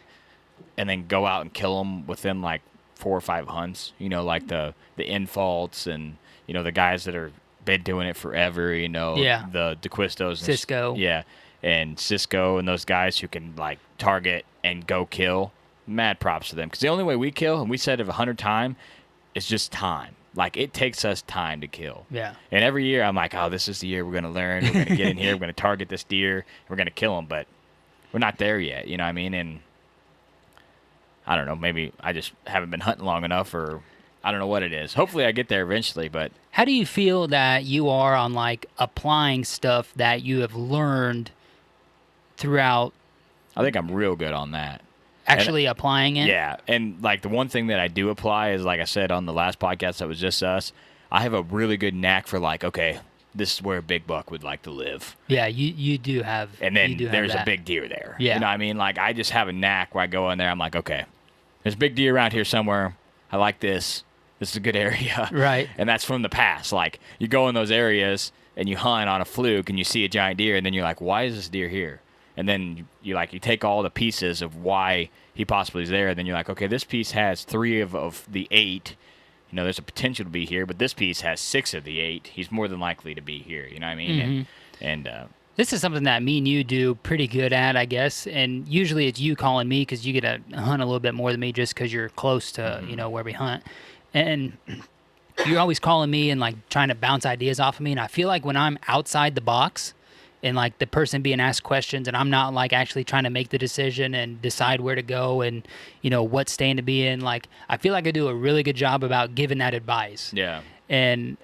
and then go out and kill them within like 4 or 5 hunts. You know, like the infaults and you know the guys that are been doing it forever. You know, Yeah. the DeQuistos, and Cisco. yeah, and Cisco and those guys who can like target and go kill. Mad props to them because the only way we kill, and we said it 100 times, is just time. Like, it takes us time to kill. Yeah. And every year I'm like, oh, this is the year we're going to learn. We're going to get in here. We're going to target this deer. And we're going to kill him. But we're not there yet. You know what I mean? And I don't know. Maybe I just haven't been hunting long enough, or I don't know what it is. Hopefully I get there eventually. But How do you feel that you are on like applying stuff that you have learned throughout I think I'm real good on that. actually applying it? Yeah, and like the one thing that I do apply is, like I said on the last podcast that was just us, I have a really good knack for like, okay, this is where a big buck would like to live. Yeah, you do have. And then you do have there's a that. big deer there. Yeah. You know what I mean? Like, I just have a knack where I go in there, I'm like, okay, there's a big deer around here somewhere. I like this. This is a good area. Right. And that's from the past. Like, you go in those areas and you hunt on a fluke and you see a giant deer, and then you're like, why is this deer here? And then you take all the pieces of why he possibly is there, and then you're like, okay, this piece has 3 of the 8. You know, there's a potential to be here, but this piece has 6 of the 8. He's more than likely to be here. You know what I mean? Mm-hmm. And This is something that me and you do pretty good at, I guess. And usually it's you calling me because you get to hunt a little bit more than me just because you're close to, you know, where we hunt. And you're always calling me and, like, trying to bounce ideas off of me. And I feel like when I'm outside the box and, like, the person being asked questions and I'm not, like, actually trying to make the decision and decide where to go and, you know, what stand to be in, like, I feel like I do a really good job about giving that advice. yeah. And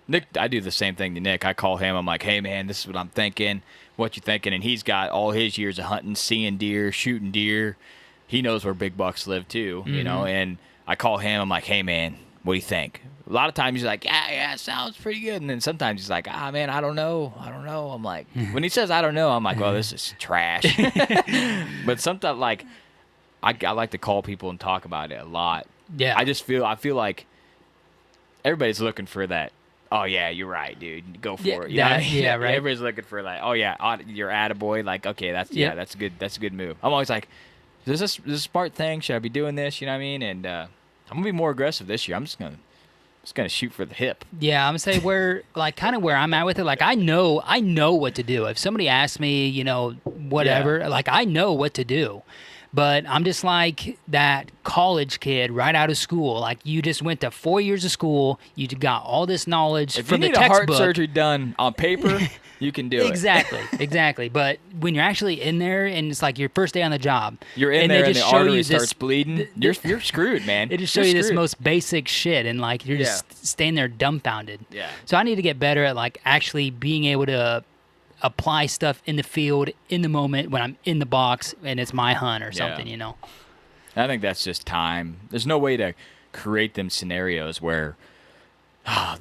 Nick, I do the same thing to Nick. I call him. I'm like, hey, man, this is what I'm thinking. What you thinking? And he's got all his years of hunting, seeing deer, shooting deer. He knows where big bucks live, too, you know. And I call him. I'm like, hey, man, what do you think? A lot of times he's like, yeah, sounds pretty good. And then sometimes he's like, man, I don't know. I'm like, when he says I don't know, I'm like, well, this is trash. But sometimes, like, I like to call people and talk about it a lot. yeah, I feel like everybody's looking for that. Oh yeah, you're right, dude. Go for Yeah, it. You know what I mean? yeah, right. Everybody's looking for like, oh yeah, you're attaboy. Like, okay, that's Yeah. that's good. That's a good move. I'm always like, is this a smart thing? Should I be doing this? You know what I mean? And I'm gonna be more aggressive this year. I'm just gonna shoot for the hip. Yeah, I'm gonna say where, like, kind of where I'm at with it. Like, I know what to do. If somebody asks me, you know, whatever, like, I know what to do. But I'm just like that college kid right out of school. Like, you just went to 4 years of school. You got all this knowledge If from you the need a textbook. heart surgery done on paper, you can do it. Exactly. But when you're actually in there and it's like your first day on the job, You're in and there they and just the show artery you starts this, bleeding. You're screwed, man. They just show You're you this screwed. most basic shit, and like you're just standing there dumbfounded. Yeah. So I need to get better at like actually being able to apply stuff in the field in the moment when I'm in the box and it's my hunt or something, you know. I think that's just time. There's no way to create them scenarios where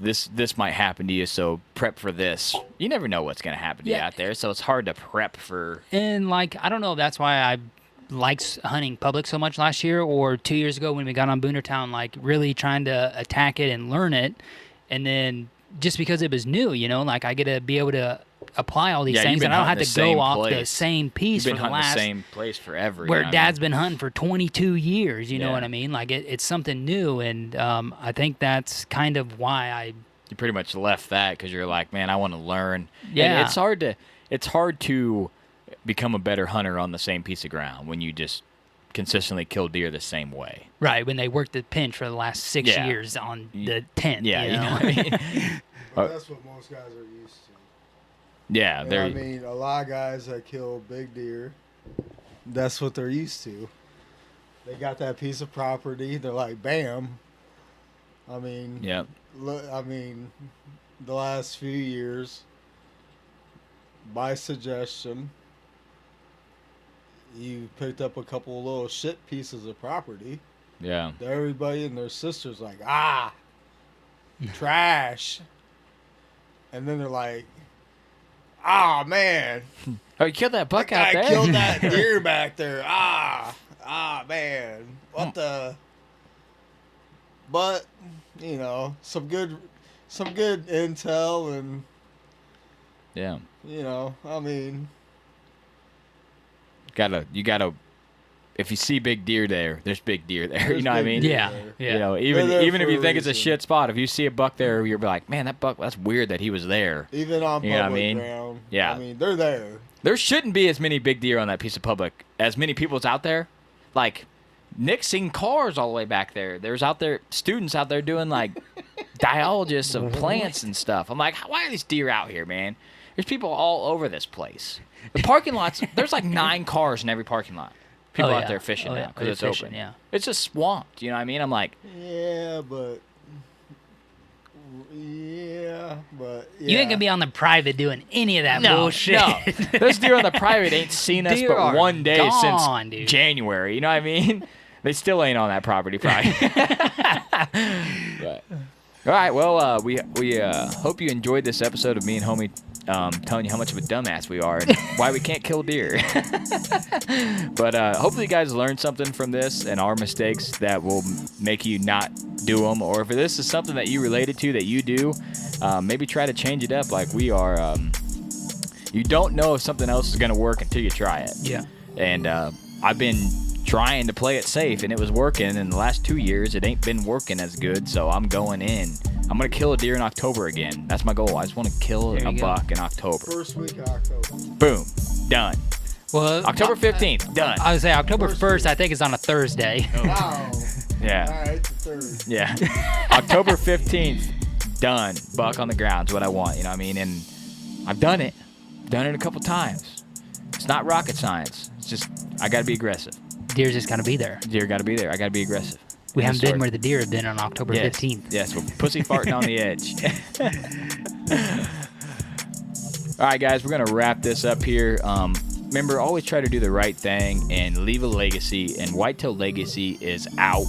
this might happen to you, so prep for this. You never know what's going to happen to you Yeah. out there, so it's hard to prep for. And like I don't know, that's why I liked hunting public so much last year or 2 years ago when we got on Boonertown, like really trying to attack it and learn it, and then just because it was new, you know, like I get to be able to apply all these Yeah, you've things been and I don't hunting have the to go same off the place. same piece You've been for the hunting last the same place forever. where you know what I Dad's mean? been hunting for 22 years, you know Yeah. what I mean? Like it's something new, and I think that's kind of why I You pretty much left that because you're like, man, I want to learn. Yeah. And it's hard to become a better hunter on the same piece of ground when you just consistently kill deer the same way. right when they worked the pinch for the last 6 Yeah. years on the tent. Yeah, you you know? know what I mean? But that's what most guys are used to. Yeah, You know there. what I mean, a lot of guys that kill big deer, that's what they're used to. They got that piece of property. They're like, bam. I mean, Yeah. The last few years, by suggestion, you picked up a couple of little shit pieces of property. Yeah. Everybody and their sisters like, trash. And then they're like, man, Oh, you killed that buck that out guy there. killed that deer back there. Man, what the? But some good intel, and Yeah. I mean, you gotta. If you see big deer there, there's big deer there. You know what I mean? Yeah. Yeah. Even if you think it's a reason. shit spot, if you see a buck there, you're like, man, that buck. That's weird that he was there. Even on You know what I public mean? ground. Yeah. I mean, they're there. There shouldn't be as many big deer on that piece of public as many people's out there. Like, Nick's seen cars all the way back there. There's students out there doing like dialogists of plants and stuff. I'm like, why are these deer out here, man? There's people all over this place. The parking lots, there's like 9 cars in every parking lot. People out there fishing now because it's open. Yeah. It's just swamped. You know what I mean? I'm like, Yeah, but You ain't gonna be on the private doing any of that bullshit. No. Those deer on the private ain't seen us Deer but are one day gone, since dude. January. You know what I mean? They still ain't on that property, probably. But, all right. Well, we hope you enjoyed this episode of me and homie telling you how much of a dumbass we are and why we can't kill deer. But hopefully you guys learned something from this and our mistakes that will make you not do them. Or if this is something that you related to that you do, maybe try to change it up like we are. You don't know if something else is going to work until you try it. Yeah. And I've been trying to play it safe, and it was working. In the last 2 years, it ain't been working as good, so I'm going in. I'm going to kill a deer in October again. That's my goal. I just want to kill a buck in October. First week of October. Boom. Done. Well, October 15th. Done. I would say October 1st, I think, is on a Thursday. Wow. Yeah. All right, the third. Yeah. October 15th. Done. Buck on the ground is what I want. You know what I mean? And I've done it. Done it a couple times. It's not rocket science. It's just I got to be aggressive. Deer's just gotta be there. Deer got to be there. I got to be aggressive. We haven't been where the deer have been on October 15th. Yes, we're pussy farting on the edge. All right, guys, we're going to wrap this up here. Remember, always try to do the right thing and leave a legacy. And Whitetail Legacy is out.